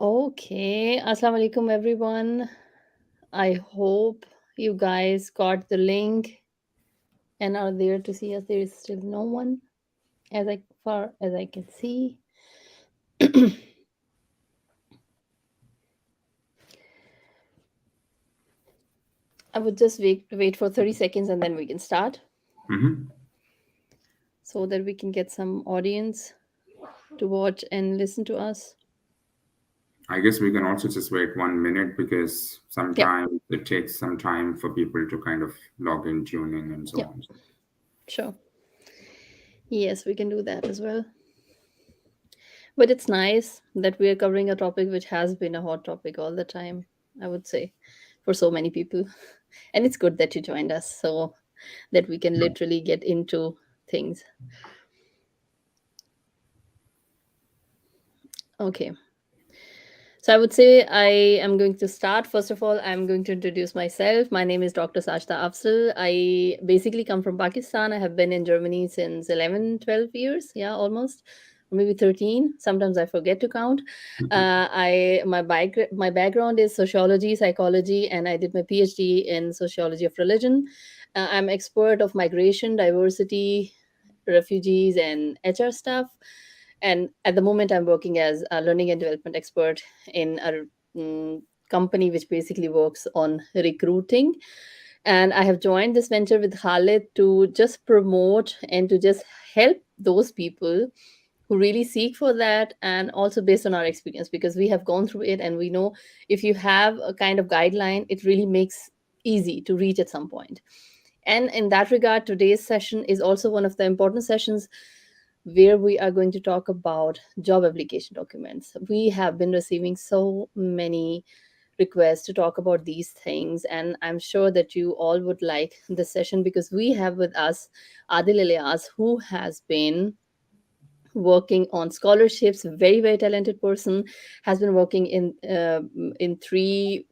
Okay, Assalamu alaikum everyone. I hope you guys got the link and are there to see us. There is still no one, as far as I can see. I would just wait for 30 seconds and then we can start Mm-hmm. so that we can get some audience to watch and listen to us. I guess we can also just wait 1 minute because Yep, sometimes it takes some time for people to kind of log in, tune in, and so yep, on. sure. Yes, we can do that as well. But it's nice that we are covering a topic which has been a hot topic all the time, I would say, for so many people. And it's good that you joined us so that we can literally get into things. Okay. So I would say I am going to start. First of all, I'm going to introduce myself. My name is Dr. Sajda Afzal. I basically come from Pakistan. I have been in Germany since 11, 12 years. Yeah, almost. Or maybe 13. Sometimes I forget to count. My background is sociology, psychology, and I did my PhD in sociology of religion. I'm expert of migration, diversity, refugees, and HR stuff. And at the moment, I'm working as a learning and development expert in a company which basically works on recruiting. And I have joined this venture with Khalid to just promote and to just help those people who really seek for that, and also based on our experience, because we have gone through it and we know if you have a kind of guideline, it really makes easy to reach at some point. And in that regard, today's session is also one of the important sessions where we are going to talk about job application documents. We have been receiving so many requests to talk about these things, and I'm sure that you all would like this session because we have with us Adil Ilyas, who has been working on scholarships, very very talented person, has been working in three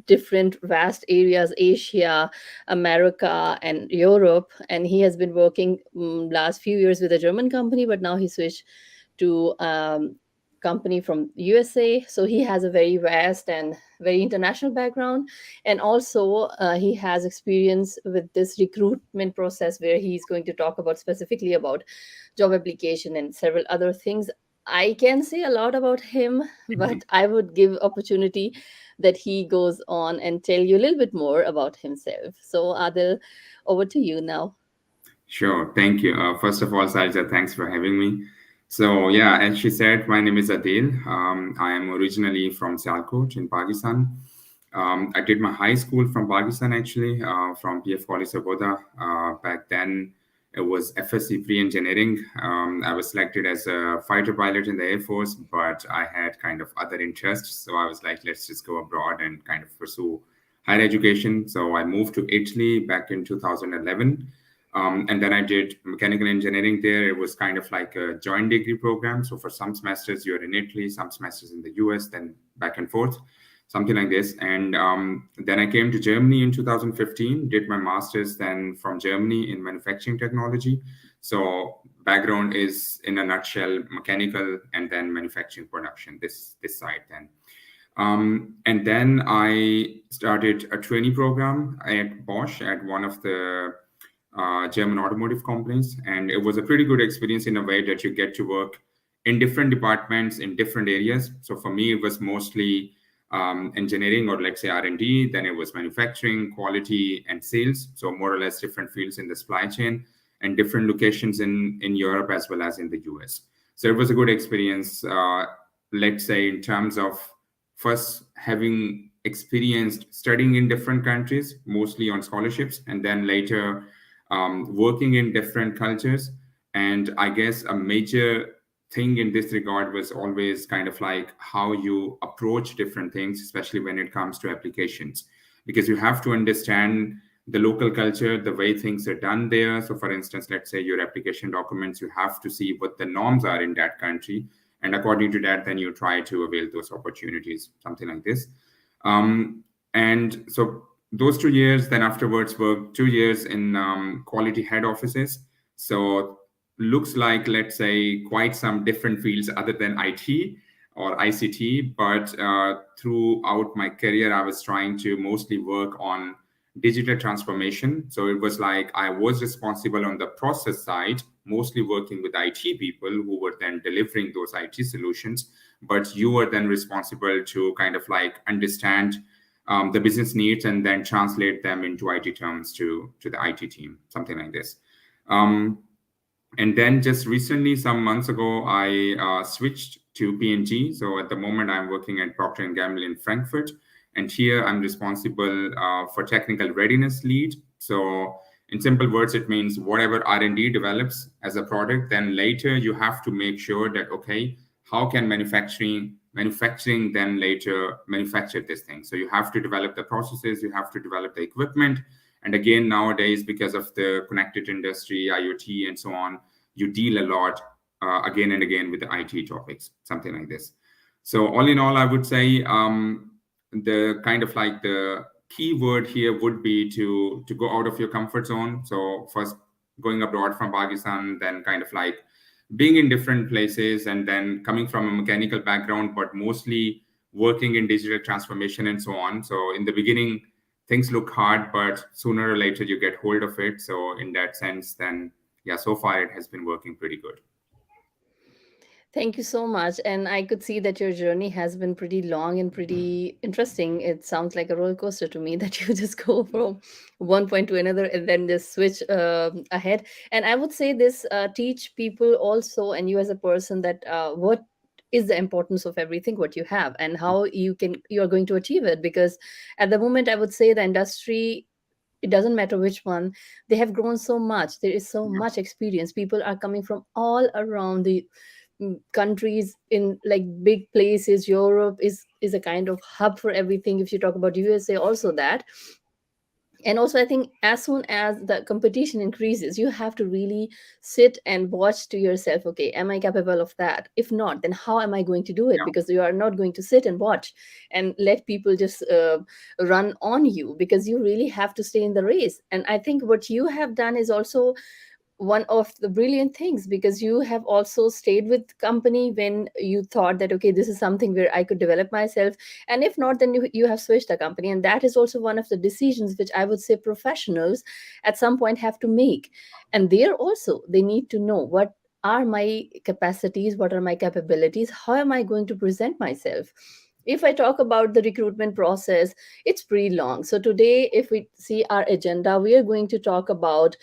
different vast areas: Asia, America, and Europe. And he has been working last few years with a German company, but now he switched to company from USA. So he has a very vast and very international background. And also he has experience with this recruitment process, where he's going to talk about specifically about job application and several other things. I can say a lot about him, but I would give opportunity that he goes on and tell you a little bit more about himself. So Adil, over to you now. Sure. Thank you. First of all, Salja, thanks for having me. So, yeah, as she said, my name is Adil. I am originally from Sialkot in Pakistan. I did my high school from Pakistan, actually, from PF College Saboda. Back then, it was FSC pre-engineering. I was selected as a fighter pilot in the Air Force, but I had kind of other interests. So I was like, let's just go abroad and kind of pursue higher education. So I moved to Italy back in 2011. And then I did mechanical engineering there. It was kind of like a joint degree program. So for some semesters, you're in Italy, some semesters in the US, then back and forth, something like this. And then I came to Germany in 2015, did my master's then from Germany in manufacturing technology. So background is, in a nutshell, mechanical and then manufacturing production, this side then. And then I started a trainee program at Bosch, at one of the German automotive companies. And it was a pretty good experience in a way that you get to work in different departments in different areas. So for me, it was mostly engineering, or let's say R&D. Then it was manufacturing, quality, and sales. So more or less different fields in the supply chain and different locations in Europe as well as in the US. So it was a good experience, let's say, in terms of first having experienced studying in different countries, mostly on scholarships, and then later working in different cultures. And I guess a major thing in this regard was always kind of like how you approach different things, especially when it comes to applications, because you have to understand the local culture, the way things are done there. So for instance, let's say your application documents, you have to see what the norms are in that country, and according to that, then you try to avail those opportunities, something like this. And so those 2 years, then afterwards worked 2 years in quality head offices. So looks like, let's say, quite some different fields other than IT. or ICT, but throughout my career, I was trying to mostly work on digital transformation. So it was like I was responsible on the process side, mostly working with IT people who were then delivering those IT solutions. But you were then responsible to kind of like understand the business needs and then translate them into IT terms to the IT team, something like this. Um, and then just recently, some months ago, I switched to P&G. So at the moment, I'm working at Procter Gamble in Frankfurt, and here I'm responsible for technical readiness lead. So in simple words, it means whatever R&D develops as a product, then later you have to make sure that okay, how can manufacturing then later manufacture this thing? So you have to develop the processes, you have to develop the equipment, and again, nowadays, because of the connected industry, IoT, and so on, you deal a lot again and again with the IT topics, something like this. So, all in all, I would say the kind of like the key word here would be to go out of your comfort zone. So, first going abroad from Pakistan, then kind of like being in different places, and then coming from a mechanical background, but mostly working in digital transformation and so on. So, in the beginning, things look hard, but sooner or later you get hold of it. So in that sense, then yeah, so far it has been working pretty good. Thank you so much. And I could see that your journey has been pretty long and pretty interesting. It sounds like a roller coaster to me that you just go from one point to another and then just switch ahead. And I would say this teach people also, and you as a person, that what is the importance of everything what you have and how you are going to achieve it. Because at the moment, I would say the industry, it doesn't matter which one, they have grown so much, there is so Yeah, much experience, people are coming from all around the countries in like big places. Europe is a kind of hub for everything. If you talk about USA also, that. And also I think as soon as the competition increases, you have to really sit and watch to yourself, okay, am I capable of that? If not, then how am I going to do it? yeah, Because you are not going to sit and watch and let people just run on you, because you really have to stay in the race. And I think what you have done is also one of the brilliant things, because you have also stayed with company when you thought that okay, this is something where I could develop myself. And if not, then you have switched the company. And that is also one of the decisions which I would say professionals at some point have to make. And there also they need to know what are my capacities, what are my capabilities, how am I going to present myself. If I talk about the recruitment process, it's pretty long. So today, if we see our agenda, we are going to talk about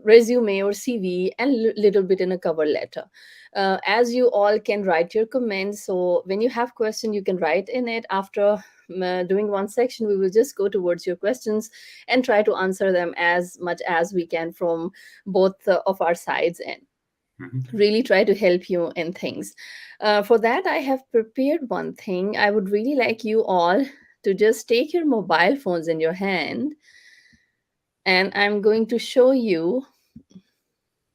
resume or CV and little bit in a cover letter. As you all can write your comments, so when you have question, you can write in it. After doing one section, we will just go towards your questions and try to answer them as much as we can from both of our sides, and mhm, really try to help you in things. For that, I have prepared one thing. I would really like you all to just take your mobile phones in your hand, and I'm going to show you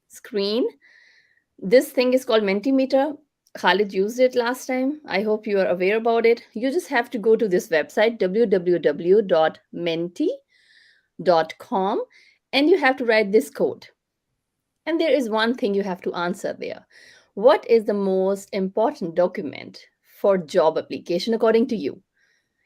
screen. This thing is called Mentimeter. Khalid used it last time. I hope you are aware about it. You just have to go to this website, www.menti.com, and you have to write this code. And there is one thing you have to answer there. What is the most important document for job application according to you?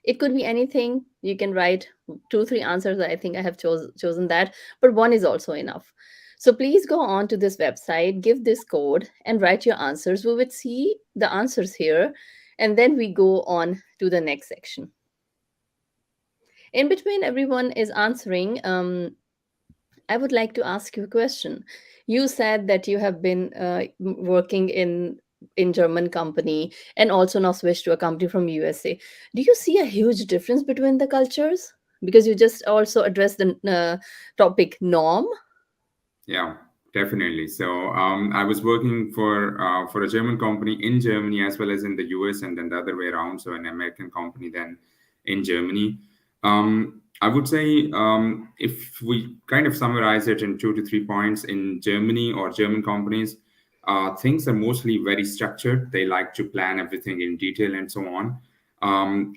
It could be anything. You can write two, three answers. I think I have chosen that, but one is also enough. So please go on to this website, give this code, and write your answers. We would see the answers here, and then we go on to the next section. In between, everyone is answering. I would like to ask you a question. You said that you have been working in German company and also now switched to a company from USA. Do you see a huge difference between the cultures? Because you just also addressed the topic norm. yeah, definitely. So I was working for a German company in Germany as well as in the US, and then the other way around. So an American company then in Germany. I would say if we kind of summarize it in 2 to 3 points, in Germany or German companies, things are mostly very structured. They like to plan everything in detail and so on.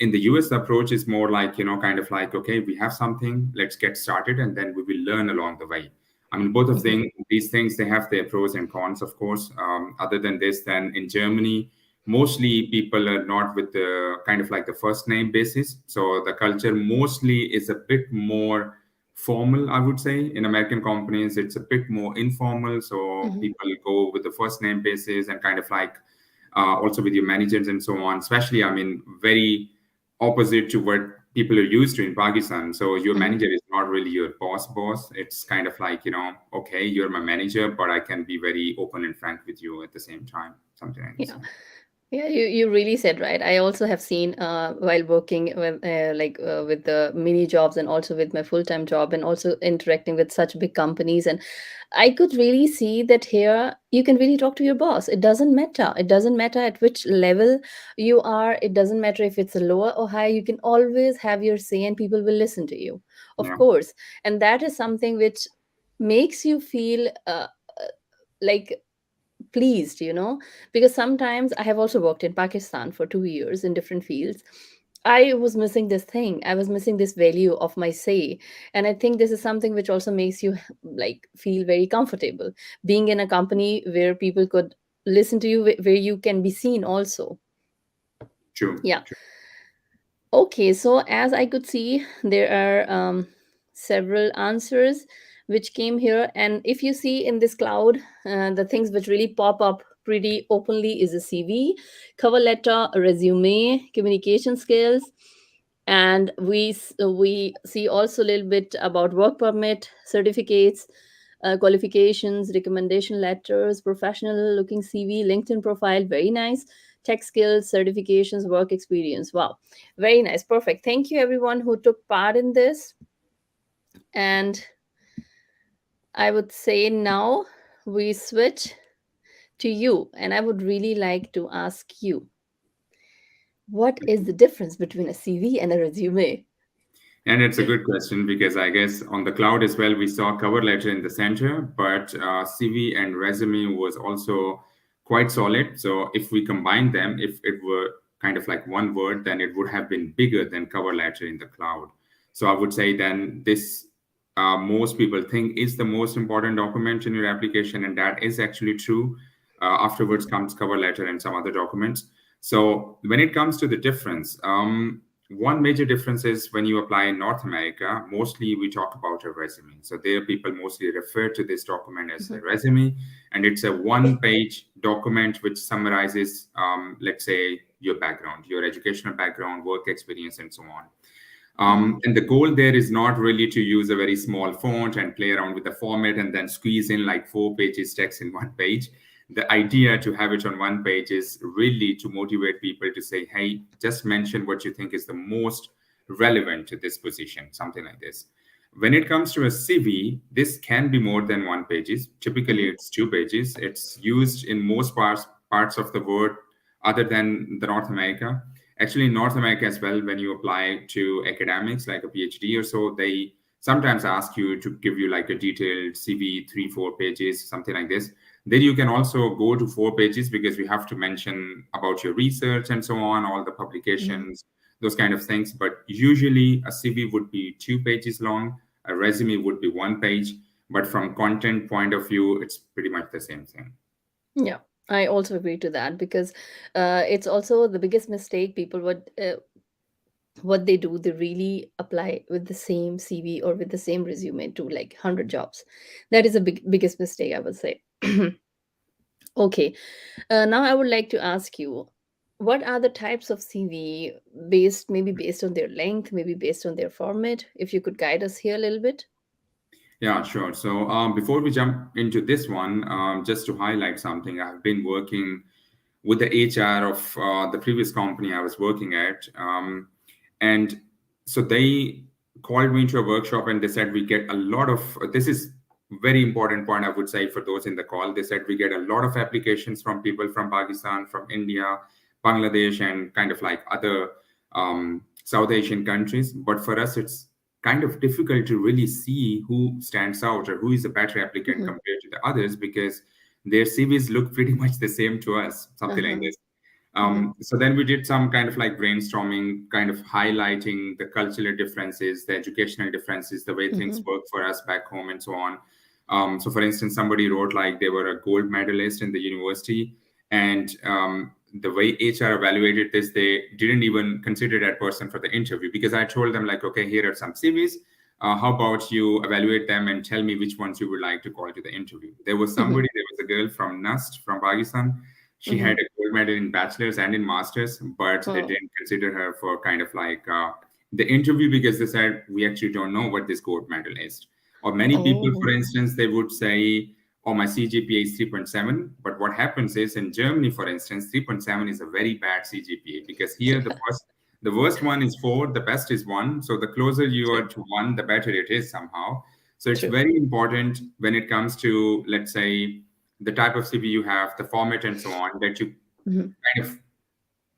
In the US, the approach is more like, kind of like, okay, we have something, let's get started, and then we will learn along the way. I mean, both of Mhm. these things, they have their pros and cons, of course. Other than this, then in Germany, mostly people are not with the kind of like the first name basis. So the culture mostly is a bit more formal, I would say. In American companies, it's a bit more informal. So Hmm. people go with the first name basis and kind of like also with your managers and so on. Especially, I mean, very opposite to what people are used to in Pakistan. So your Hmm. manager is not really your boss. It's kind of like, okay, you're my manager, but I can be very open and frank with you at the same time, something like this. Yeah. Yeah, you really said right. I also have seen while working with with the mini jobs and also with my full-time job and also interacting with such big companies, and I could really see that here you can really talk to your boss. It doesn't matter. It doesn't matter at which level you are. It doesn't matter if it's a lower or high. You can always have your say and people will listen to you. Of Yeah, course. And that is something which makes you feel like pleased, because sometimes I have also worked in Pakistan for 2 years in different fields. I was missing this thing. I was missing this value of my say. And I think this is something which also makes you like feel very comfortable being in a company where people could listen to you, where you can be seen also. true, Yeah. true. Okay, so as I could see, there are several answers which came here. And if you see in this cloud, the things which really pop up pretty openly is a CV, cover letter, a resume, communication skills. And we see also a little bit about work permit, certificates, qualifications, recommendation letters, professional looking CV, LinkedIn profile, very nice, tech skills, certifications, work experience. Wow, very nice. Perfect. Thank you, everyone who took part in this. And I would say now we switch to you. And I would really like to ask you, what is the difference between a CV and a resume? And it's a good question because I guess on the cloud as well, we saw cover letter in the center, but CV and resume was also quite solid. So if we combine them, if it were kind of like one word, then it would have been bigger than cover letter in the cloud. So I would say then this most people think is the most important document in your application, and that is actually true. Afterwards comes cover letter and some other documents. So when it comes to the difference, one major difference is when you apply in North America, mostly we talk about a resume. So there people mostly refer to this document as a Mhm, resume, and it's a one-page document which summarizes, let's say, your background, your educational background, work experience, and so on. mhm, And the goal there is not really to use a very small font and play around with the format and then squeeze in like 4 pages text in one page. The idea to have it on one page is really to motivate people to say, hey, just mention what you think is the most relevant to this position, something like this. When it comes to a CV, this can be more than one pages. Typically, mhm, it's 2 pages. It's used in most parts of the world other than the North America. Actually, in North America as well, when you apply to academics like a PhD or so, they sometimes ask you to give you like a detailed CV, 3, 4 pages, something like this. Then you can also go to 4 pages because we have to mention about your research and so on, all the mhm. publications, those kind of things. But usually a CV would be 2 pages long, a resume would be 1 page. But from content point of view, it's pretty much the same thing. Yeah, I also agree to that because it's also the biggest mistake people would what they do. They really apply with the same CV or with the same resume to like 100 jobs. That is a biggest mistake, I would say. Okay, now I would like to ask you, what are the types of CV, based maybe based on their length, maybe based on their format, if you could guide us here a little bit. Yeah, sure. So before we jump into this one, just to highlight something, I've been working with the HR of the previous company I was working at. And so they called me to a workshop and they said, we get a lot of, this is very important point, I would say, for those in the call. They said, we get a lot of applications from people from Pakistan, from India, Bangladesh, and kind of like other South Asian countries. But for us, it's kind of difficult to really see who stands out or who is a better applicant Mhm. compared to the others because their CVs look pretty much the same to us, something like Uh-huh. this. Uh-huh. So then we did some kind of like brainstorming, kind of highlighting the cultural differences, the educational differences, the way things Mhm. work for us back home, and so on. So, for instance, somebody wrote like they were a gold medalist in the university, and the way HR evaluated this, they didn't even consider that person for the interview, because I told them like, okay, here are some CVs. How about you evaluate them and tell me which ones you would like to call to the interview? There was Mhm. somebody, there was a girl from NUST from Pakistan. She had Mhm. a gold medal in bachelor's and in master's, but they Oh. didn't consider her for kind of like the interview, because they said we actually don't know what this gold medal is. Or many people, for Oh. instance, they would say, oh, my CGPA is 3.7. But what happens is in Germany, for instance, 3.7 is a very bad CGPA, because here the worst one is 4, the best is 1. So the closer you True. are to 1, the better it is somehow. So it's True. very important when it comes to, let's say, the type of CV you have, the format, and so on, that you Mhm. kind of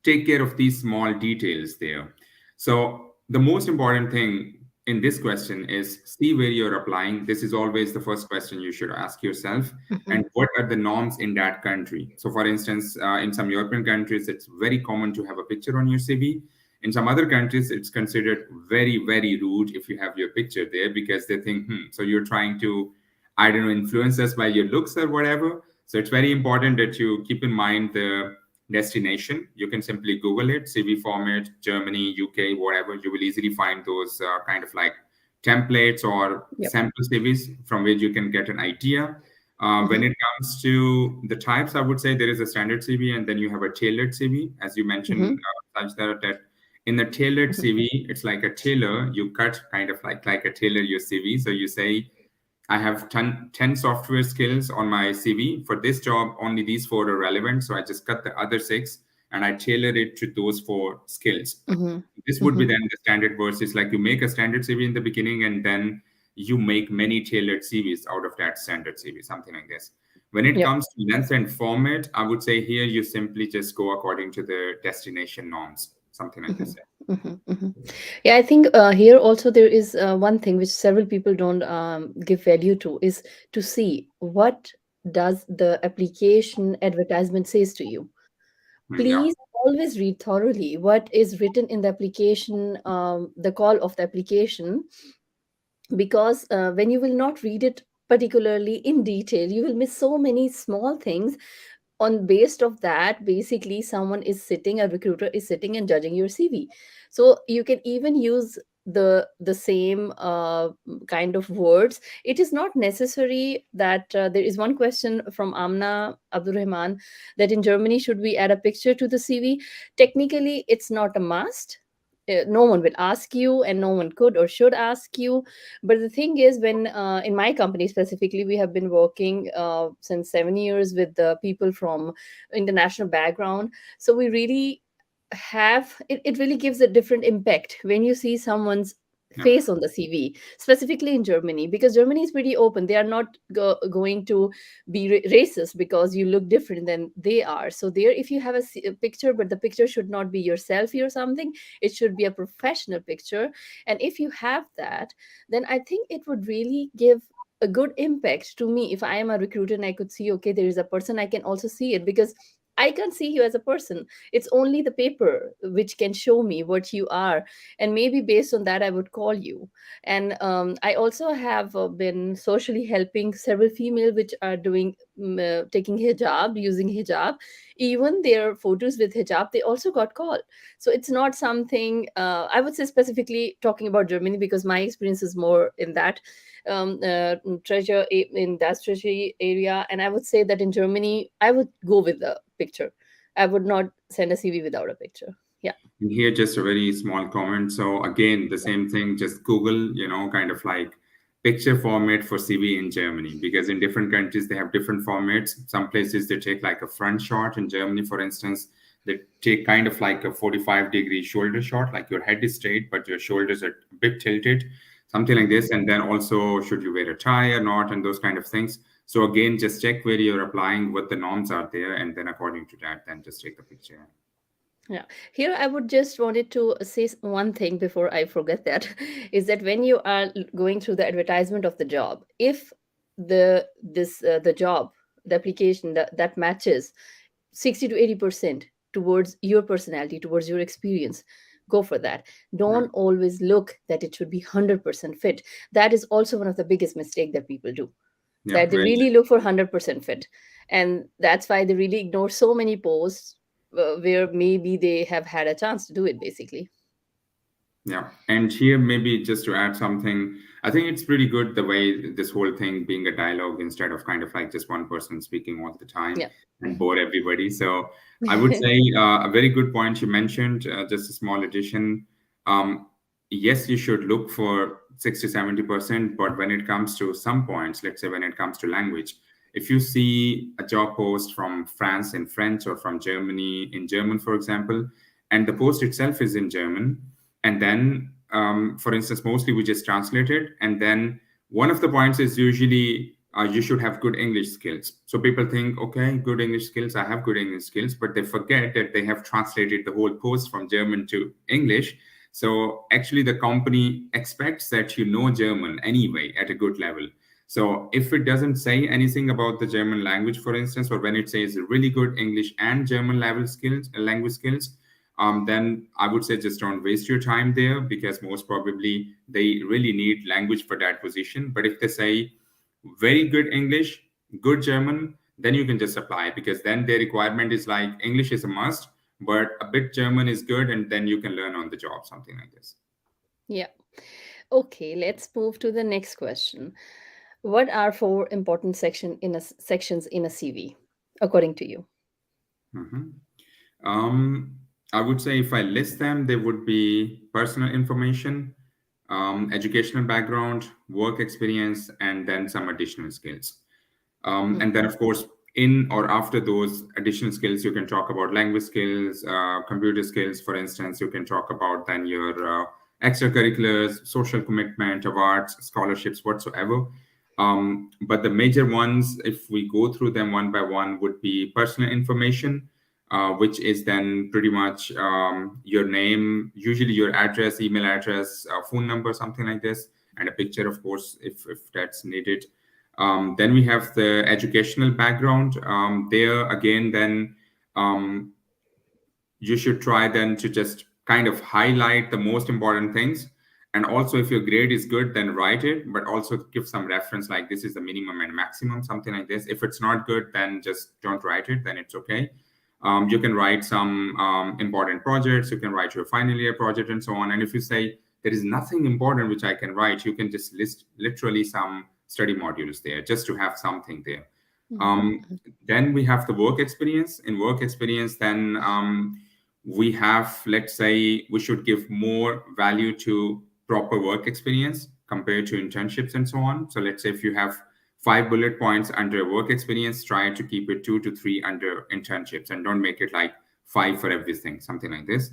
take care of these small details there. So the most important thing in this question is see where you're applying. This is always the first question you should ask yourself. And Mhm. what are the norms in that country? So, for instance, in some European countries, it's very common to have a picture on your CV. In some other countries, it's considered very, very rude if you have your picture there, because they think, so you're trying to, I don't know, influence us by your looks or whatever. So it's very important that you keep in mind the destination. You can simply Google it, CV format, Germany, UK, whatever. You will easily find those kind of like templates or Yep. sample CVs from which you can get an idea. When Mhm. it comes to the types, I would say there is a standard CV and then you have a tailored CV. As you mentioned, Mhm. Sajda, that in the tailored Mhm. CV, it's like a tailor. You cut kind of like a tailor your CV. So you say, I have 10 software skills on my CV. For this job, only these 4 are relevant. So I just cut the other 6 and I tailor it to those 4 skills. Mhm. This would be Mhm. then the standard versus like you make a standard CV in the beginning and then you make many tailored CVs out of that standard CV, something like this. When it Yep. comes to length and format, I would say here you simply just go according to the destination norms, something like this. Mhm. Mhm. Mhm. Yeah, I think here also there is one thing which several people don't give value to is to see what does the application advertisement says to you. Yeah, Please always read thoroughly what is written in the application, the call of the application, because when you will not read it particularly in detail, you will miss so many small things. On based of that, basically someone is sitting, a recruiter is sitting and judging your CV. So you can even use the same kind of words. It is not necessary that there is one question from Amna Abdurrahman, that in Germany should we add a picture to the CV. Technically it's not a must. No one will ask you and no one could or should ask you. But the thing is, when in my company specifically, we have been working since 7 years with the people from international background. So we really have it, it really gives a different impact when you see someone's yeah. face on the CV, specifically in Germany, because Germany is pretty open. They are not going to be racist because you look different than they are. So there, if you have a picture, but the picture should not be your selfie or something, it should be a professional picture. And if you have that, then I think it would really give a good impact to me. If I am a recruiter and I could see, okay, there is a person, I can also see it, because I can't see you as a person. It's only the paper which can show me what you are. And maybe based on that, I would call you. And I also have been socially helping several female which are doing taking hijab, using hijab. Even their photos with hijab, they also got called. So it's not something, I would say, specifically talking about Germany, because my experience is more in that in that treasury area. And I would say that in Germany, I would go with the picture. I would not send a CV without a picture. Yeah. And here, just a very small comment. So again, the same thing, just Google, kind of like picture format for CV in Germany, because in different countries, they have different formats. Some places they take like a front shot. In Germany, for instance, they take kind of like a 45-degree shoulder shot, like your head is straight, but your shoulders are a bit tilted, something like Mhm. this. And then also, should you wear a tie or not, and those kind of things. So again, just check where you're applying, what the norms are there, and then according to that, then just take the picture. Yeah. Here, I would just wanted to say one thing before I forget that is that when you are going through the advertisement of the job, if the job, the application that matches 60 to 80% towards your personality, towards your experience, go for that. Yeah, Don't always look that it should be 100% fit. That is also one of the biggest mistake that people do, yeah, that they very really look for 100% fit. And that's why they really ignore so many posts, where maybe they have had a chance to do it, basically. Yeah. And here, maybe just to add something, I think it's pretty good the way this whole thing being a dialogue instead of kind of like just one person speaking all the time Yeah. and bore everybody. So I would say a very good point you mentioned, just a small addition. Um, yes, you should look for 60, 70%, but when it comes to some points, let's say when it comes to language, if you see a job post from France in French or from Germany in German, for example, and the post itself is in German, and then for instance mostly we just translate it, and then one of the points is usually you should have good English skills. So people think, okay, good English skills, I have good English skills, but they forget that they have translated the whole post from German to English. So actually the company expects that you know German anyway at a good level. So if it doesn't say anything about the German language, for instance, or when it says really good English and German level skills, language skills, then I would say just don't waste your time there, because most probably they really need language for that position. But if they say very good English, good German, then you can just apply, because then their requirement is like English is a must, but a bit German is good, and then you can learn on the job, something like this. Yeah. Okay, let's move to the next question. What are four important sections in a CV, according to you? Mhm. Um, I would say if I list them, they would be personal information, educational background, work experience, and then some additional skills. And then, Mhm. of course, in or after those additional skills, you can talk about language skills, computer skills, for instance. You can talk about then your extracurriculars, social commitment, awards, scholarships, whatsoever. But the major ones, if we go through them one by one, would be personal information, which is then pretty much your name, usually your address, email address, phone number, something like this, and a picture, of course, if that's needed. Then we have the educational background. There again, then um, you should try then to just kind of highlight the most important things. And also, if your grade is good, then write it, but also give some reference like this is the minimum and maximum, something like this. If it's not good, then just don't write it, then it's okay. You can write some important projects, you can write your final year project, and so on. And if you say there is nothing important which I can write, you can just list literally some study modules there just to have something there. Mhm. Um, then we have the work experience. In work experience, then we have, let's say, we should give more value to proper work experience compared to internships and so on. So let's say if you have 5 bullet points under work experience, try to keep it 2 to 3 under internships, and don't make it like 5 for everything, something like this.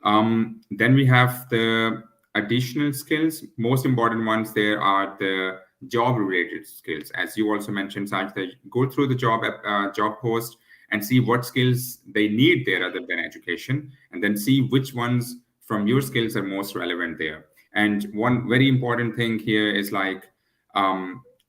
Then we have the additional skills. Most important ones there are the job related skills. As you also mentioned, Saj, that go through the job post and see what skills they need there other than education, and then see which ones from your skills are most relevant there. And one very important thing here is like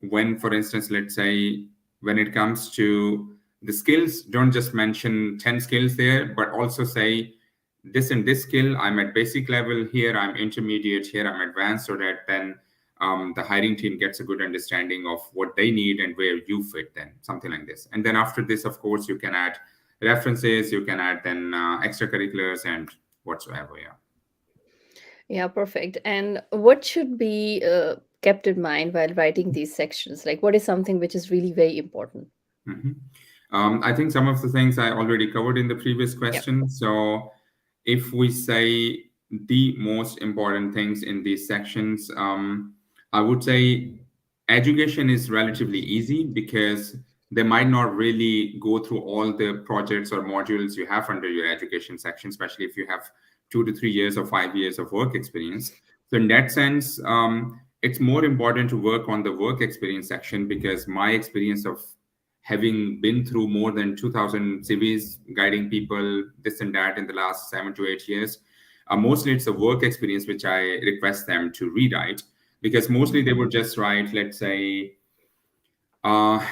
when, for instance, let's say when it comes to the skills, don't just mention 10 skills there, but also say this and this skill, I'm at basic level, here I'm intermediate, here I'm advanced, so that then the hiring team gets a good understanding of what they need and where you fit, then something like this. And then after this, of course, you can add references, you can add then extracurriculars and whatsoever. Yeah. Yeah, perfect. And what should be kept in mind while writing these sections? Like, what is something which is really very important? Mhm. I think some of the things I already covered in the previous Yeah. question. So, if we say the most important things in these sections, I would say education is relatively easy, because they might not really go through all the projects or modules you have under your education section, especially if you have 2 to 3 years or 5 years of work experience. So, in that sense, it's more important to work on the work experience section, because my experience of having been through more than 2000 CVs, guiding people, this and that in the last 7 to 8 years. Mostly it's the work experience which I request them to rewrite, because mostly they would just write, let's say,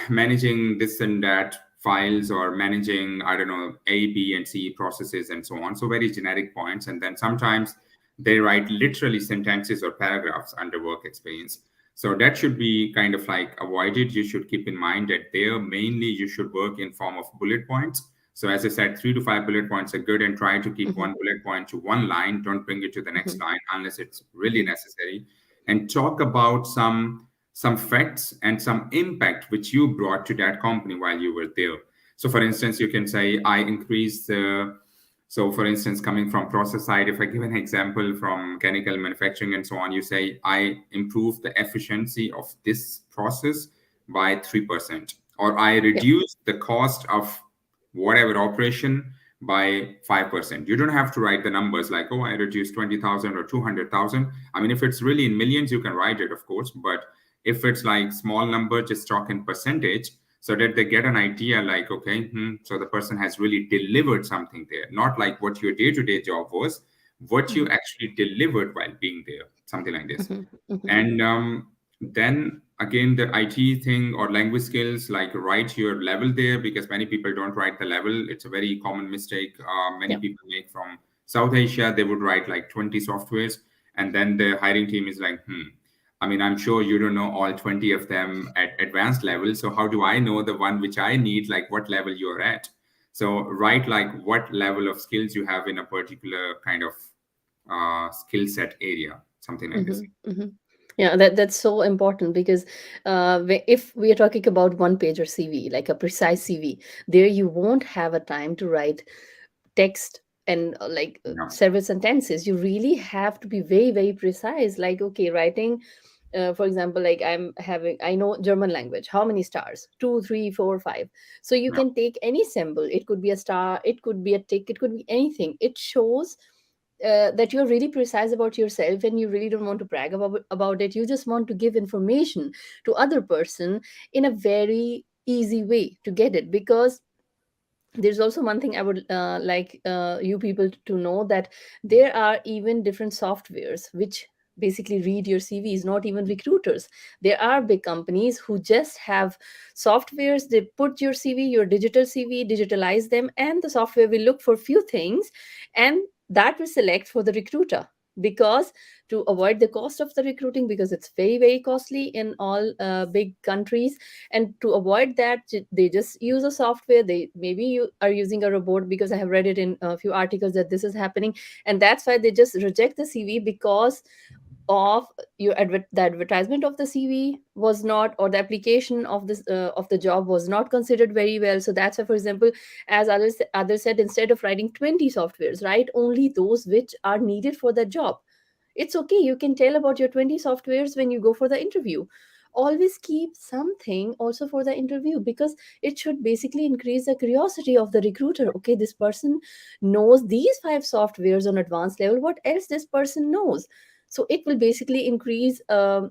managing this and that files, or managing, I don't know, A, B, and C processes and so on. So very generic points. And then sometimes they write literally sentences or paragraphs under work experience. So that should be kind of like avoided. You should keep in mind that there mainly you should work in form of bullet points. So as I said, 3 to 5 bullet points are good, and try to keep Mhm. one bullet point to one line. Don't bring it to the next Mhm. line unless it's really Mhm. necessary. And talk about some facts and some impact which you brought to that company while you were there. So for instance, you can say, I increased so for instance, coming from process side, if I give an example from chemical manufacturing and so on, you say, I improved the efficiency of this process by 3%, or I Yep. reduced the cost of whatever operation by 5%. You don't have to write the numbers like, oh, I reduced 20,000 or 200,000. I mean, if it's really in millions, you can write it, of course. But if it's like small number, just talk in percentage, so that they get an idea like, okay, so the person has really delivered something there, not like what your day-to-day job was, what you Mhm. actually delivered while being there, something like this. Mhm. Mhm. And then again, the IT thing or language skills, like write your level there, because many people don't write the level. It's a very common mistake many Yep. people make from South Asia. They would write like 20 softwares, and then the hiring team is like, I mean, I'm sure you don't know all 20 of them at advanced level. So how do I know the one which I need, like what level you're at? So write like what level of skills you have in a particular kind of skill set area, something like this. Mhm. Mhm. Yeah, that's so important because if we are talking about one page or CV, like a precise CV, there you won't have a time to write text and Yeah. several sentences. You really have to be very, very precise. Like, okay, writing, for example, like I know German language. How many stars? Two, three, four, five. So you Yeah. can take any symbol. It could be a star. It could be a tick. It could be anything. It shows that you're really precise about yourself and you really don't want to brag about it. You just want to give information to other person in a very easy way to get it. Because there's also one thing I would like you people to know, that there are even different softwares which basically read your CVs, not even recruiters. There are big companies who just have softwares. They put your CV, your digital CV, digitalize them, and the software will look for few things, and that will select for the recruiter. Because to avoid the cost of the recruiting, because it's very, very costly in all big countries, and to avoid that, they just use a software. They maybe you are using a robot, because I have read it in a few articles that this is happening. And that's why they just reject the CV, because of the advertisement of the CV was not, or the application of the job was not considered very well. So that's why, for example, as others said, instead of writing 20 softwares, write only those which are needed for the job. It's okay, you can tell about your 20 softwares when you go for the interview. Always keep something also for the interview, because it should basically increase the curiosity of the recruiter. Okay, this person knows these five softwares on advanced level, what else this person knows? So it will basically increase a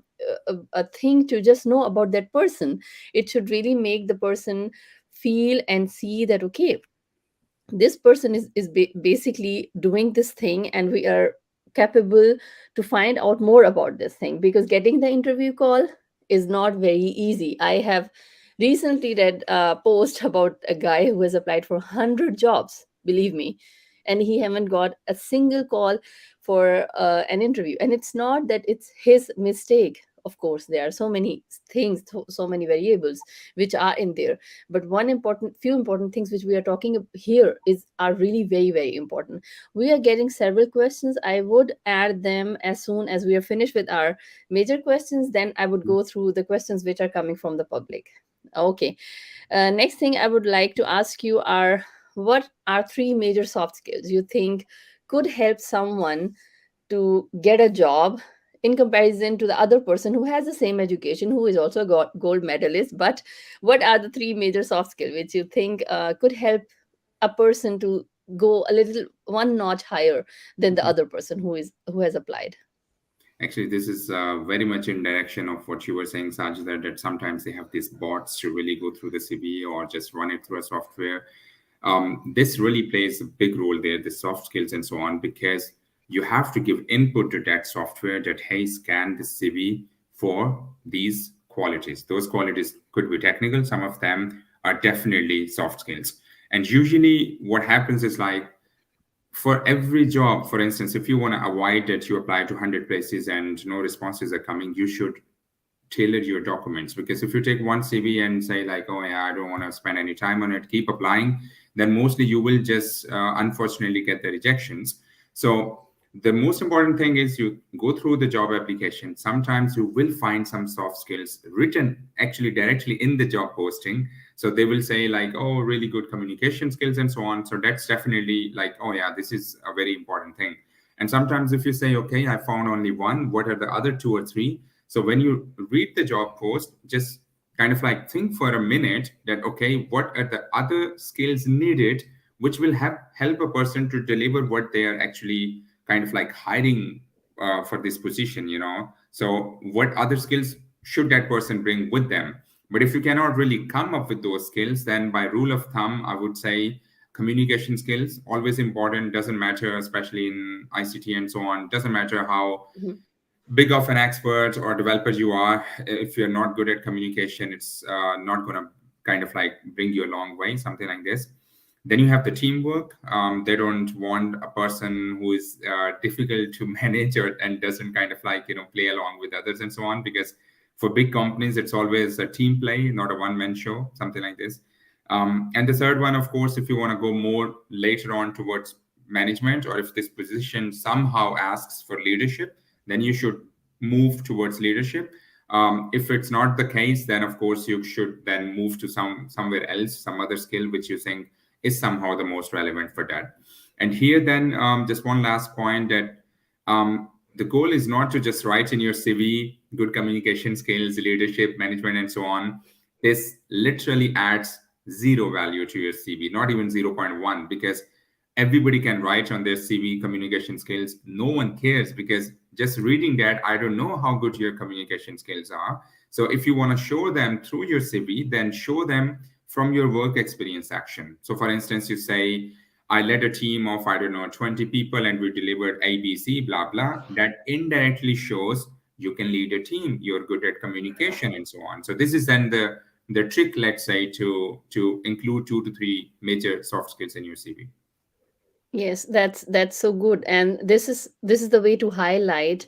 thing to just know about that person. It should really make the person feel and see that, okay, this person is basically doing this thing, and we are capable to find out more about this thing. Because getting the interview call is not very easy. I have recently read a post about a guy who has applied for 100 jobs, believe me, and he haven't got a single call for an interview. And it's not that it's his mistake. Of course, there are so many things, so many variables which are in there, but few important things which we are talking here are really very, very important. We are getting several questions. I would add them as soon as we are finished with our major questions. Then I would go through the questions which are coming from the public. Okay. Next thing I would like to ask you are, what are three major soft skills you think could help someone to get a job in comparison to the other person who has the same education, who is also a gold medalist? But what are the three major soft skills which you think could help a person to go a little one notch higher than the Mhm. other person who has applied? Actually, this is very much in direction of what you were saying, Sajida, that sometimes they have these bots to really go through the CV or just run it through a software. This really plays a big role there, the soft skills and so on, because you have to give input to that software that, hey, scan the CV for these qualities. Those qualities could be technical, some of them are definitely soft skills. And usually, what happens is like, for every job, for instance, if you want to avoid that you apply to 100 places and no responses are coming, you should tailor your documents. Because if you take one CV and say like, oh yeah, I don't want to spend any time on it, keep applying, then mostly you will just unfortunately get the rejections. So the most important thing is you go through the job application. Sometimes you will find some soft skills written actually directly in the job posting. So they will say like, oh, really good communication skills and so on. So that's definitely like, oh yeah, this is a very important thing. And sometimes if you say, okay, I found only one, what are the other two or three? So when you read the job post, just kind of like think for a minute that, okay, what are the other skills needed which will help a person to deliver what they are actually kind of like hiring for this position, you know? So what other skills should that person bring with them? But if you cannot really come up with those skills, then by rule of thumb, I would say communication skills always important. Doesn't matter, especially in ICT and so on. Doesn't matter how Mhm. big of an expert or developer you are. If you're not good at communication, it's not going to kind of like bring you a long way, something like this. Then you have the teamwork. They don't want a person who is difficult to manage or and doesn't kind of like, you know, play along with others and so on, because for big companies it's always a team play, not a one-man show, something like this. And the third one, of course, if you want to go more later on towards management, or if this position somehow asks for leadership, then you should move towards leadership. If it's not the case, then of course you should then move to somewhere else, some other skill which you think is somehow the most relevant for that. And here then, just one last point, that the goal is not to just write in your CV good communication skills, leadership, management, and so on. This literally adds zero value to your CV, not even zero point 0.1, because everybody can write on their CV communication skills. No one cares, because just reading that, I don't know how good your communication skills are. So if you want to show them through your CV, then show them from your work experience action. So for instance, you say, I led a team of, I don't know, 20 people and we delivered ABC, blah, blah. That indirectly shows you can lead a team, you're good at communication and so on. So this is then the trick, let's say, to include 2 to 3 major soft skills in your CV. Yes, that's so good. And this is the way to highlight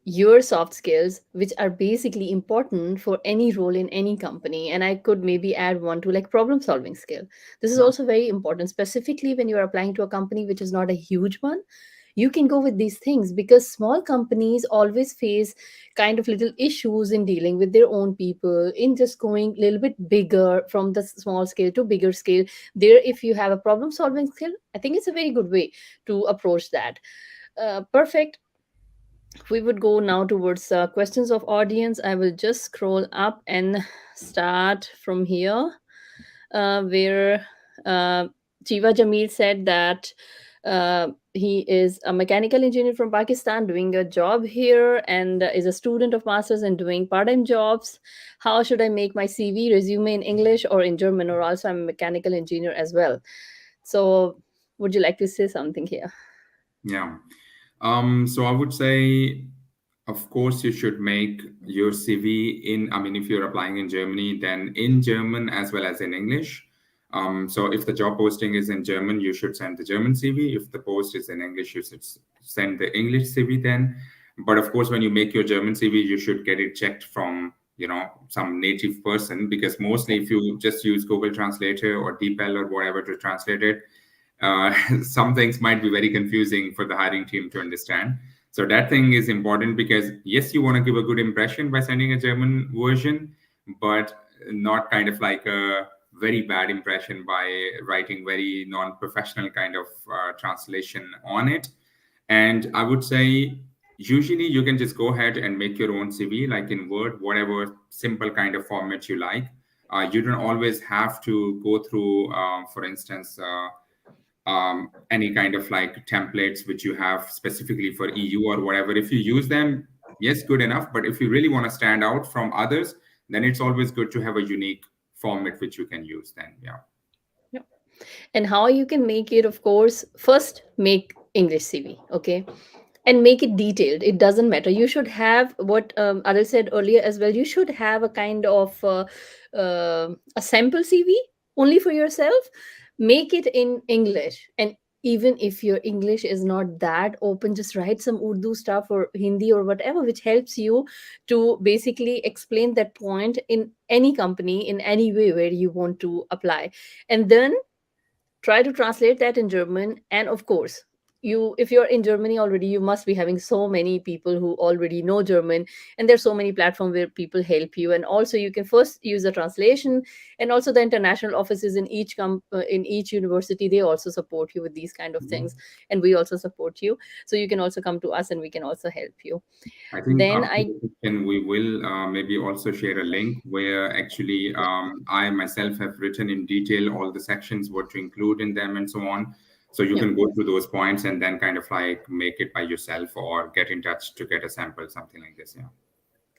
your soft skills, which are basically important for any role in any company. And I could maybe add one to like problem solving skill. This is also very important, specifically when you are applying to a company which is not a huge one. You can go with these things because small companies always face kind of little issues in dealing with their own people, in just going a little bit bigger from the small scale to bigger scale. There, if you have a problem solving skill, I think it's a very good way to approach that. Perfect. We would go now towards questions of audience. I will just scroll up and start from here, where Jiva Jamil said that he is a mechanical engineer from Pakistan doing a job here and is a student of masters and doing part-time jobs. How should I make my CV resume in English or in German? Or also I'm a mechanical engineer as well. So would you like to say something here? Yeah. So I would say, of course, you should make your CV in, I mean, if you're applying in Germany, then in German as well as in English. So if the job posting is in German, you should send the German CV. If the post is in English, you should send the English CV then. But of course, when you make your German CV, you should get it checked from, you know, some native person, because mostly if you just use Google Translator or DeepL or whatever to translate it, uh, some things might be very confusing for the hiring team to understand. So that thing is important, because yes, you want to give a good impression by sending a German version, but not kind of like a very bad impression by writing very non-professional kind of translation on it. And I would say usually you can just go ahead and make your own CV, like in Word, whatever simple kind of format you like. You don't always have to go through, for instance, any kind of like templates which you have specifically for EU or whatever. If you use them, yes, good enough. But if you really want to stand out from others, then it's always good to have a unique format which you can use then. Yeah. Yeah. And how you can make it, of course, first make English CV, okay? And make it detailed. It doesn't matter. You should have what Adil said earlier as well. You should have a kind of a sample CV only for yourself. Make it in English, and even if your English is not that open, just write some Urdu stuff or Hindi or whatever, which helps you to basically explain that point in any company in any way where you want to apply. And then try to translate that in German. And of course, you, if you're in Germany already, you must be having so many people who already know German, and there's so many platforms where people help you. And also you can first use the translation, and also the international offices in in each university, they also support you with these kind of things, Mhm. and we also support you. So you can also come to us and we can also help you. I think Then after I the session, we will maybe also share a link where actually Yeah. I myself have written in detail all the sections, what to include in them, and so on. So you Yeah. can go through those points and then kind of like make it by yourself or get in touch to get a sample, something like this. Yeah.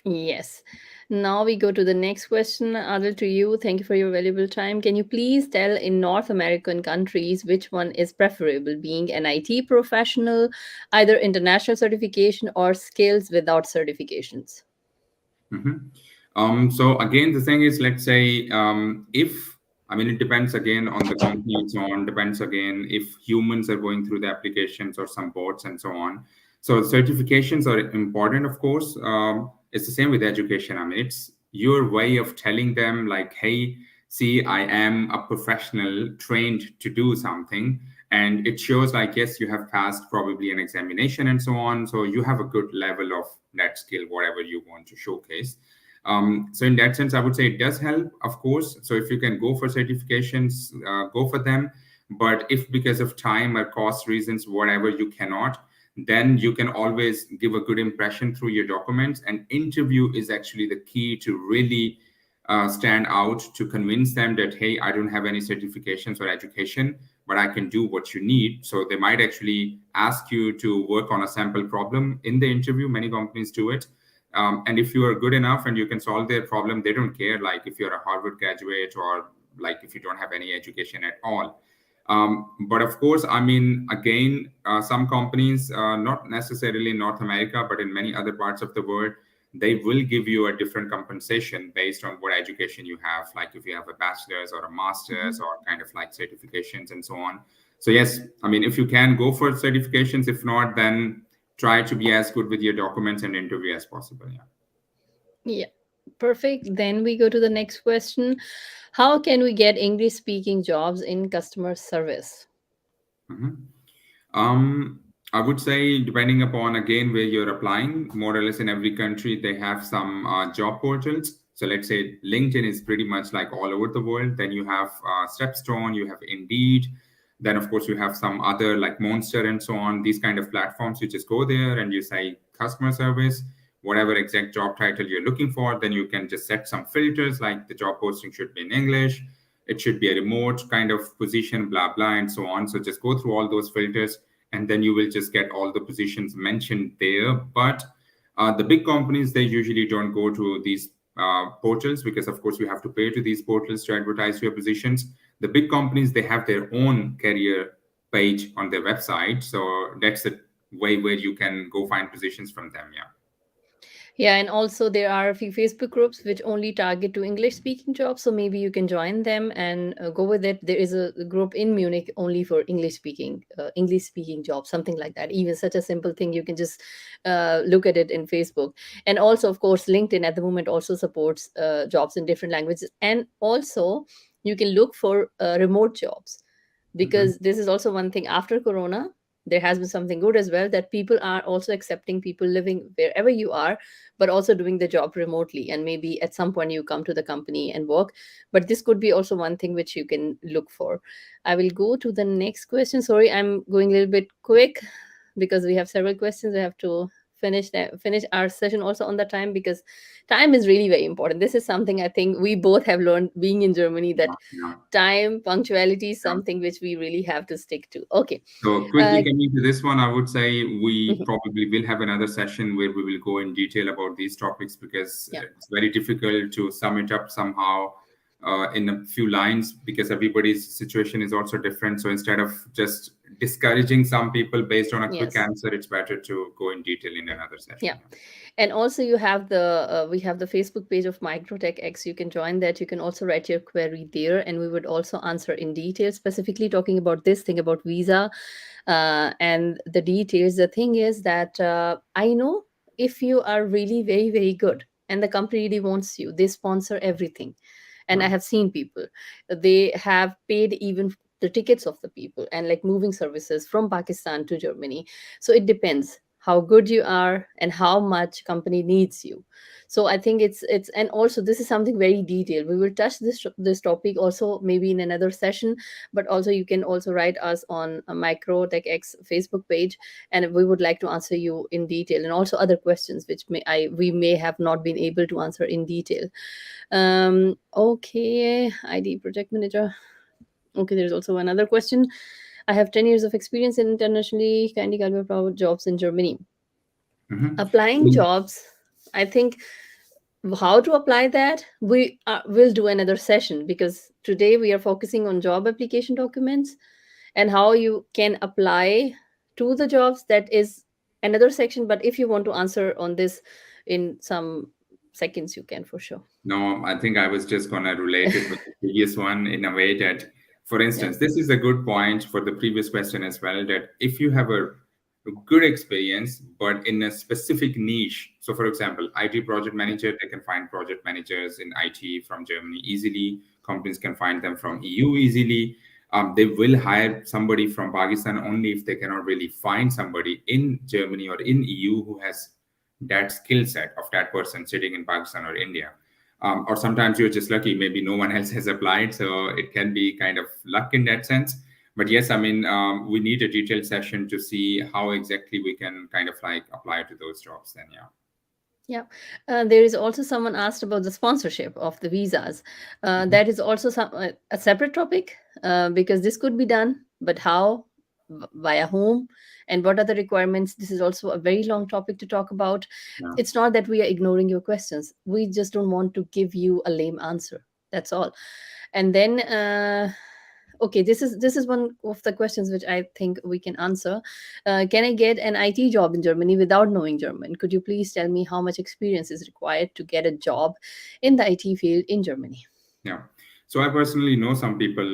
Yes. Now we go to the next question. Adil, to you. Thank you for your valuable time. Can you please tell in North American countries which one is preferable, being an IT professional, either international certification or skills without certifications? Mhm. So again, the thing is, let's say, if I mean, it depends again on the company and so on. Depends again if humans are going through the applications or some bots and so on. So certifications are important, of course. It's the same with education. I mean, it's your way of telling them, like, hey, see, I am a professional trained to do something, and it shows like, yes, you have passed probably an examination and so on, so you have a good level of that skill, whatever you want to showcase. So in that sense, I would say it does help, of course. So if you can go for certifications, go for them. But if because of time or cost reasons, whatever, you cannot, then you can always give a good impression through your documents. And interview is actually the key to really stand out, to convince them that, hey, I don't have any certifications or education, but I can do what you need. So they might actually ask you to work on a sample problem in the interview. Many companies do it. And if you are good enough and you can solve their problem, they don't care like if you're a Harvard graduate or like if you don't have any education at all. But of course, I mean, again, some companies, not necessarily in North America, but in many other parts of the world, they will give you a different compensation based on what education you have, like if you have a bachelor's or a master's Mhm. or kind of like certifications and so on. So yes, I mean, if you can go for certifications, if not, then try to be as good with your documents and interview as possible. Yeah. Yeah. Perfect. Then we go to the next question. How can we get English speaking jobs in customer service? Mhm. Um, I would say, depending upon again where you're applying, more or less in every country, they have some job portals. So let's say LinkedIn is pretty much like all over the world. Then you have Stepstone, you have Indeed. Then, of course, you have some other like Monster and so on, these kind of platforms. You just go there and you say customer service, whatever exact job title you're looking for. Then you can just set some filters like the job posting should be in English, it should be a remote kind of position, blah blah and so on. So just go through all those filters and then you will just get all the positions mentioned there. But the big companies, they usually don't go to these portals because of course you have to pay to these portals to advertise your positions. The big companies, they have their own career page on their website, so that's a way where you can go find positions from them. Yeah. Yeah, and also there are a few Facebook groups which only target to English speaking jobs. So maybe you can join them and go with it. There is a group in Munich only for English speaking jobs, something like that. Even such a simple thing, you can just look at it in Facebook. And also, of course, LinkedIn at the moment also supports jobs in different languages. And also, you can look for remote jobs, Mhm. because this is also one thing after Corona. There has been something good as well, that people are also accepting people living wherever you are, but also doing the job remotely. And maybe at some point you come to the company and work. But this could be also one thing which you can look for. I will go to the next question. Sorry, I'm going a little bit quick because we have several questions. We have to finish our session also on the time, because time is really very important. This is something I think we both have learned being in Germany, Yeah, that yeah, time punctuality is yeah. something which we really have to stick to. Okay. So uh, quickly coming to this one, I would say we mhm, probably will have another session where we will go in detail about these topics because yeah. it's very difficult to sum it up somehow in a few lines because everybody's situation is also different. So instead of just discouraging some people based on a quick Yes. answer, it's better to go in detail in another Yeah. session. Yeah. And also you have the we have the Facebook page of Microtech X. You can join that. You can also write your query there, and we would also answer in detail, specifically talking about this thing about visa and the details. The thing is that I know, if you are really very very good and the company really wants you, they sponsor everything. And I Yeah. have seen people, they have paid even the tickets of the people and like moving services from Pakistan to Germany. So it depends how good you are and how much company needs you. So I think it's and also this is something very detailed. We will touch this topic also maybe in another session, but also you can also write us on a Micro Tech X Facebook page, and we would like to answer you in detail, and also other questions which we may have not been able to answer in detail. Okay, ID project manager. Okay, there's also another question. I have 10 years of experience in internationally kindly guide me about jobs in Germany. Applying Mhm. jobs, I think how to apply that we will do another session, because today we are focusing on job application documents and how you can apply to the jobs. That is another section, but if you want to answer on this in some seconds, you can for sure. No, I think I was just going to relate it with the previous one in a way that, for Yeah. instance, this is a good point for the previous question as well, that if you have a good experience, but in a specific niche, so for example, IT project manager, they can find project managers in IT from Germany easily. Companies can find them from EU easily. They will hire somebody from Pakistan only if they cannot really find somebody in Germany or in EU who has that skill set of that person sitting in Pakistan or India. Or sometimes you're just lucky, maybe no one else has applied, so it can be kind of luck in that sense. But yes, I mean, we need a detailed session to see how exactly we can kind of like apply to those jobs then. Yeah. Yeah, there is also someone asked about the sponsorship of the visas. Mhm. That is also a separate topic, because this could be done, but how, via whom, and what are the requirements? This is also a very long topic to talk about. Yeah. It's not that we are ignoring your questions. We just don't want to give you a lame answer. That's all. And then, okay, this is one of the questions which I think we can answer. Can I get an IT job in Germany without knowing German? Could you please tell me how much experience is required to get a job in the IT field in Germany? Yeah. So I personally know some people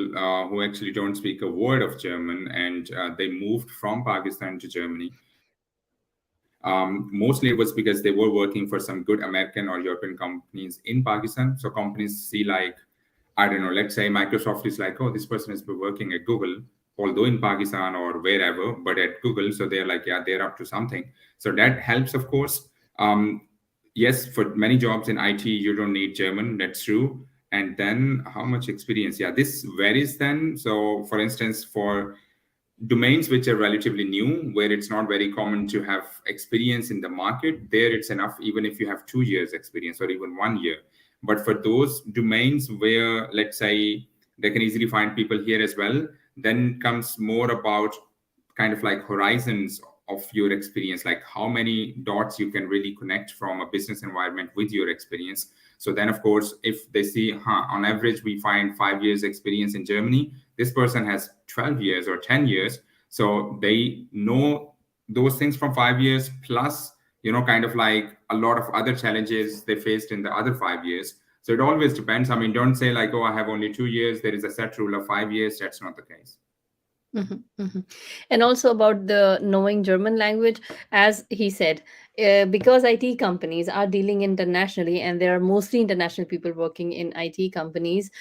who actually don't speak a word of German, and they moved from Pakistan to Germany. Mostly it was because they were working for some good American or European companies in Pakistan. So companies see like, I don't know, let's say Microsoft is like, oh, this person has been working at Google, although in Pakistan or wherever, but at Google. So they're like, yeah, they're up to something. So that helps, of course. Um, yes, for many jobs in IT, you don't need German. That's true. And then how much experience? Yeah, this varies then. So, for instance, for domains which are relatively new, where it's not very common to have experience in the market, there it's enough even if you have 2 years experience or even 1 year. But for those domains where, let's say, they can easily find people here as well, then comes more about kind of like horizons of your experience, like how many dots you can really connect from a business environment with your experience. So then, of course, if they see, on average, we find 5 years experience in Germany, this person has 12 years or 10 years. So they know those things from 5 years, plus, kind of like a lot of other challenges they faced in the other 5 years. So it always depends. I mean, don't say like, oh, I have only 2 years. There is a set rule of 5 years. That's not the case. Mhm, mhm. And also about the knowing German language, as he said, because IT companies are dealing internationally and there are mostly international people working in IT companies.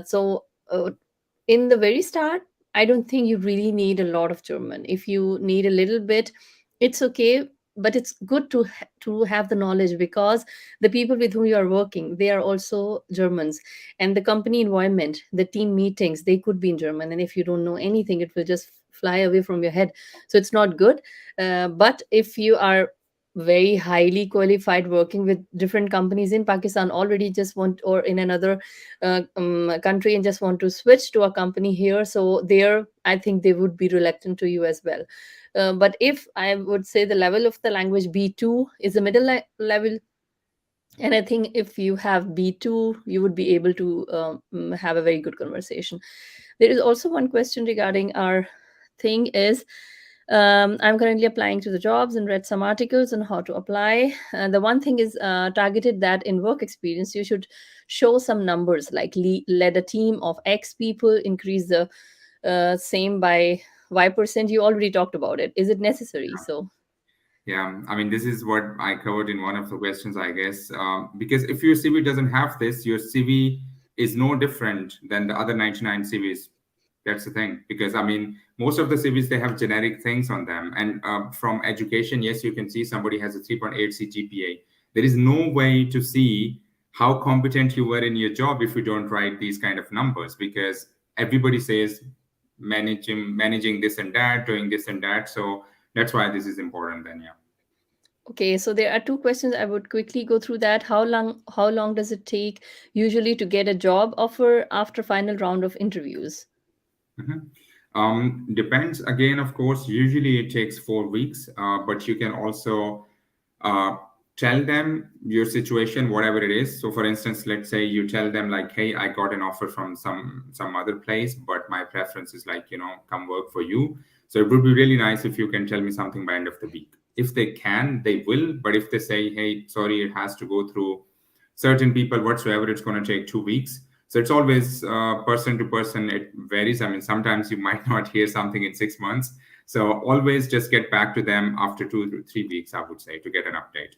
So in the very start, I don't think you really need a lot of German. If you need a little bit, it's okay. But it's good to have the knowledge, because the people with whom you are working, they are also Germans, and the company environment, the team meetings, they could be in German, and if you don't know anything, it will just fly away from your head. So it's not good. But if you are very highly qualified working with different companies in Pakistan already, just want, or in another country, and just want to switch to a company here, so there I think they would be reluctant to you as well. But if I would say the level of the language B2 is the middle level, and I think if you have B2, you would be able to have a very good conversation. There is also one question regarding our thing is, I'm currently applying to the jobs and read some articles on how to apply. The one thing is targeted that in work experience, you should show some numbers, like led a team of X people, increase the same by Y%. You already talked about it. Is it necessary? So, Yeah, I mean, this is what I covered in one of the questions, I guess. Because if your CV doesn't have this, your CV is no different than the other 99 CVs That's the thing. Because I mean, most of the CVs, they have generic things on them. And from education, yes, you can see somebody has a 3.8 CGPA. There is no way to see how competent you were in your job if you don't write these kind of numbers, because everybody says managing this and that, doing this and that. So that's why this is important then, yeah. Okay, so there are two questions. I would quickly go through that. How long does it take usually to get a job offer after final round of interviews? Mhm. Depends again, of course. Usually it takes 4 weeks, but you can also uh, tell them your situation, whatever it is. So, for instance, let's say you tell them like, "Hey, I got an offer from some other place, but my preference is like, come work for you. So it would be really nice if you can tell me something by end of the week." If they can, they will. But if they say, "Hey, sorry, it has to go through certain people whatsoever, it's going to take 2 weeks." So it's always person to person, it varies. I mean, sometimes you might not hear something in 6 months. So always just get back to them after 2 to 3 weeks, I would say, to get an update.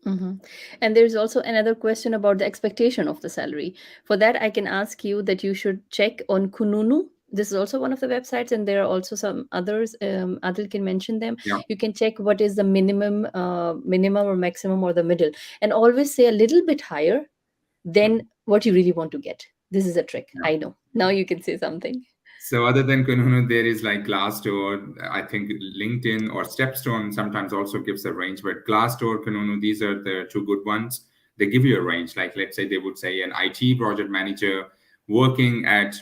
Hmm. And there's also another question about the expectation of the salary. For that, I can ask you that you should check on Kununu. This is also one of the websites, and there are also some others. Adil can mention them. Yeah. You can check what is the minimum or maximum or the middle, and always say a little bit higher than Mhm. what you really want to get. This is a trick. Yeah. I know. Now you can say something. So other than Kununu, there is like Glassdoor. I think LinkedIn or Stepstone sometimes also gives a range, but Glassdoor, Kununu, these are the two good ones. They give you a range. Like let's say they would say an IT project manager working at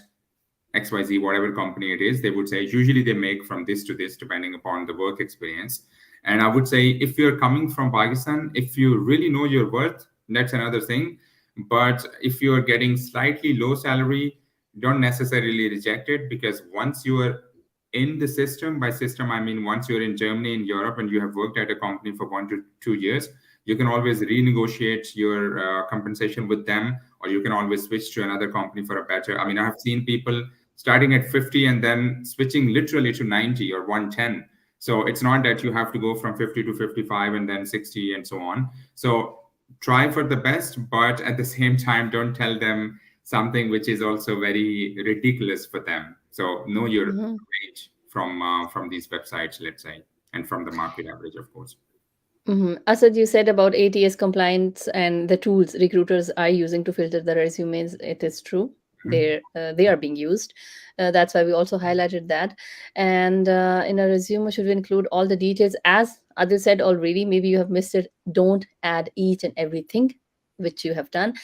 XYZ, whatever company it is, they would say usually they make from this to this depending upon the work experience. And I would say if you're coming from Pakistan, if you really know your worth, that's another thing. But if you're getting slightly low salary, don't necessarily reject it, because once you are in the system, by system I mean once you're in Germany, in Europe, and you have worked at a company for 1 to 2 years, you can always renegotiate your compensation with them, or you can always switch to another company for a better. I mean, I have seen people starting at 50 and then switching literally to 90 or 110. So it's not that you have to go from 50 to 55 and then 60 and so on. So try for the best, but at the same time, don't tell them something which is also very ridiculous for them. So know your Mhm. range from these websites, let's say, and from the market average, of course. Asad, you said about ATS compliance and the tools recruiters are using to filter the resumes. It is true. Mhm. They are being used. That's why we also highlighted that. And in a resume, should we include all the details? As Adil said already, maybe you have missed it. Don't add each and everything which you have done.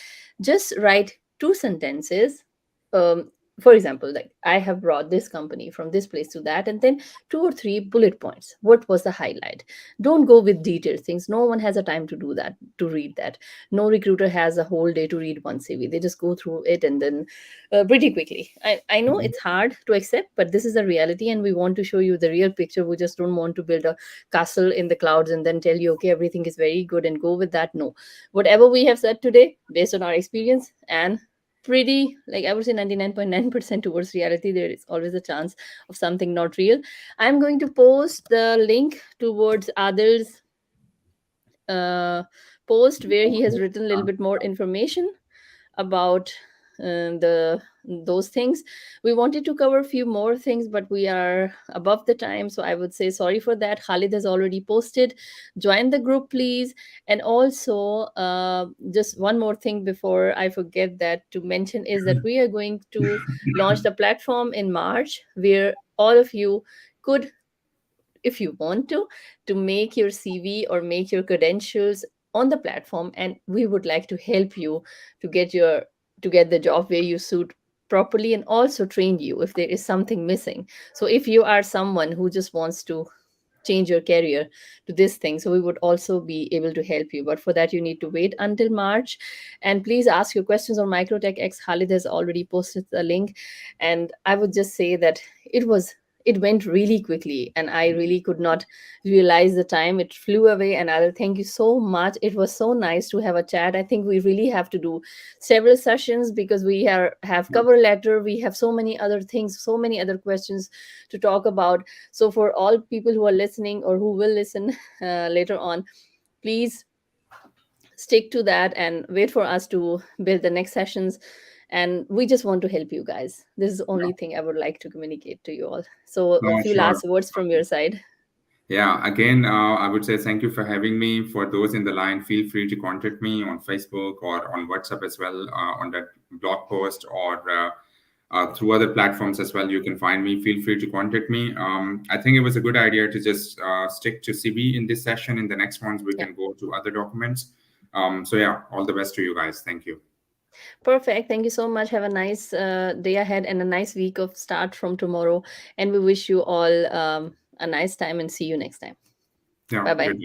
Just write two sentences. Um, for example, like I have brought this company from this place to that, and then two or three bullet points. What was the highlight? Don't go with detailed things. No one has a time to do that, to read that. No recruiter has a whole day to read one CV. They just go through it and then pretty quickly. I know Mhm. it's hard to accept, but this is the reality, and we want to show you the real picture. We just don't want to build a castle in the clouds and then tell you, okay, everything is very good and go with that. No, whatever we have said today based on our experience and pretty, like I would say, 99.9% towards reality, there is always a chance of something not real. I'm going to post the link towards Adil's uh, post where he has written a little bit more information about the those things. We wanted to cover a few more things, but we are above the time, so I would say sorry for that. Khalid has already posted. Join the group, please. And also, just one more thing before I forget that to mention is that we are going to launch the platform in March, where all of you could, if you want to make your CV or make your credentials on the platform, and we would like to help you to get the job where you suit properly, and also train you if there is something missing. So if you are someone who just wants to change your career to this thing, so we would also be able to help you, but for that you need to wait until March. And please ask your questions on Microtech X. Khalid has already posted the link. And I would just say that it went really quickly, and I really could not realize the time. It flew away. And I'll thank you so much. It was so nice to have a chat. I think we really have to do several sessions, because we have cover letter, we have so many other things, so many other questions to talk about. So for all people who are listening or who will listen later on, please stick to that and wait for us to build the next sessions. and we just want to help you guys. This is the Yeah, only thing I would like to communicate to you all. So a no, few sure. last words from your side. Yeah, again, I would say thank you for having me. For those in the line, feel free to contact me on Facebook or on WhatsApp as well, on that blog post, or through other platforms as well. You can find me. Feel free to contact me. I think it was a good idea to just stick to CV in this session. In the next ones, we Yeah. can go to other documents. So yeah, all the best to you guys. Thank you. Perfect. Thank you so much. Have a nice day ahead and a nice week of start from tomorrow. And we wish you all a nice time and see you next time. Yeah, Bye bye. good.